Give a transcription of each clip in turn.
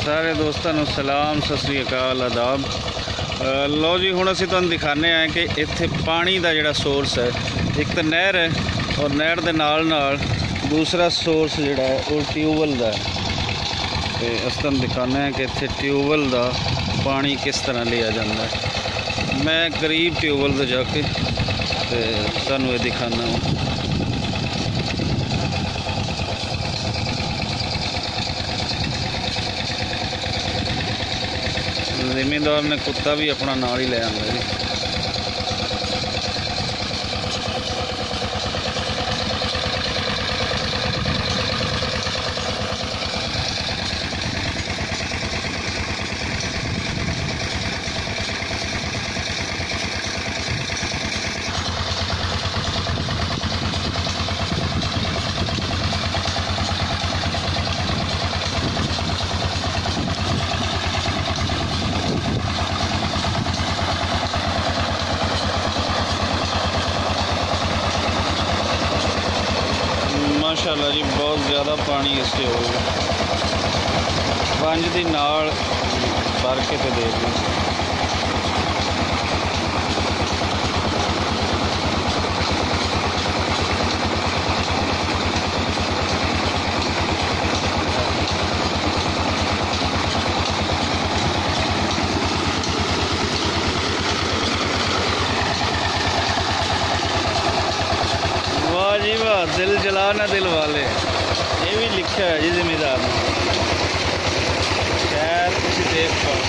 सारे दोस्तों को सलाम, सत श्री अकाल, आदाब। लो जी, हुण असीं तुहानूं दिखाने आए कि इत्थे पानी का जिहड़ा सोर्स है, एक तो नहर है और नहर के नाल नाल दूसरा सोर्स जिहड़ा है वो ट्यूबवैल का है। तो असीं तुहानूं दिखाने हैं कि इत्थे ट्यूबवैल का पानी किस तरह लिया जाता है। मैं करीब ट्यूबवैल तो जाके तुहानूं ये दिखाना हूँ। जिमींदार ने कुत्ता भी अपना नाल ही ले आंदा जी। माशाल्लाह जी, बहुत ज़्यादा पानी इसके होगा। 5 दिन नाल भर के तो दे दी। वाह जी वाह, दिल जला ना दिल वाले, ये भी लिखा है जी जिम्मेदार ने। खैर तुसीं देख पाओ।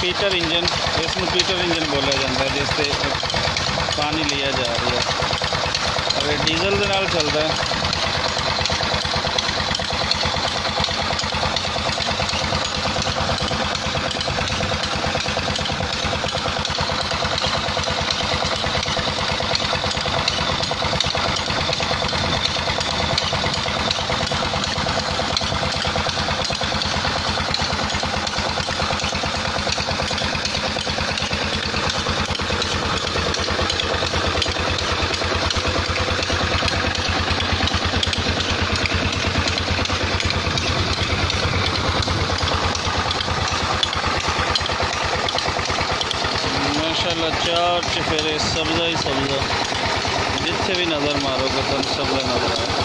पीटर इंजन, इसमें पीटर इंजन बोला जाता है, जिससे पानी लिया जा रहा है और ये डीजल के नाल चलता है। चार चफेरे सब्ज़ा ही सब्ज़ा, जिथे भी नज़र मारोगे तो सब्ज़ा नजर आएगा।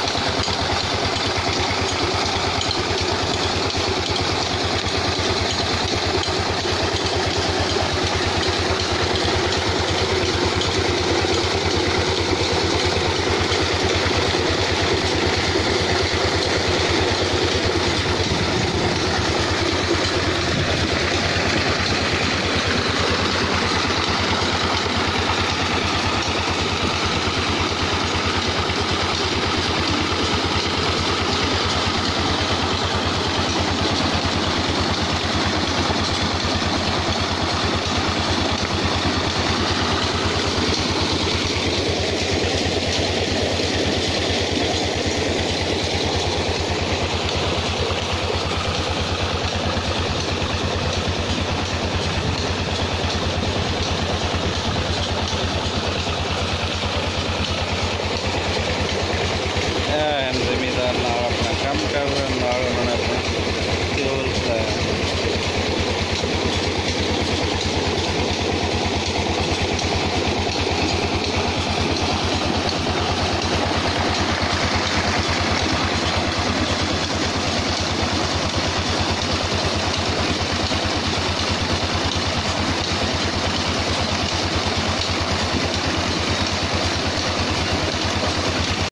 जमींदार नाल अपना काम कर रहे, नाल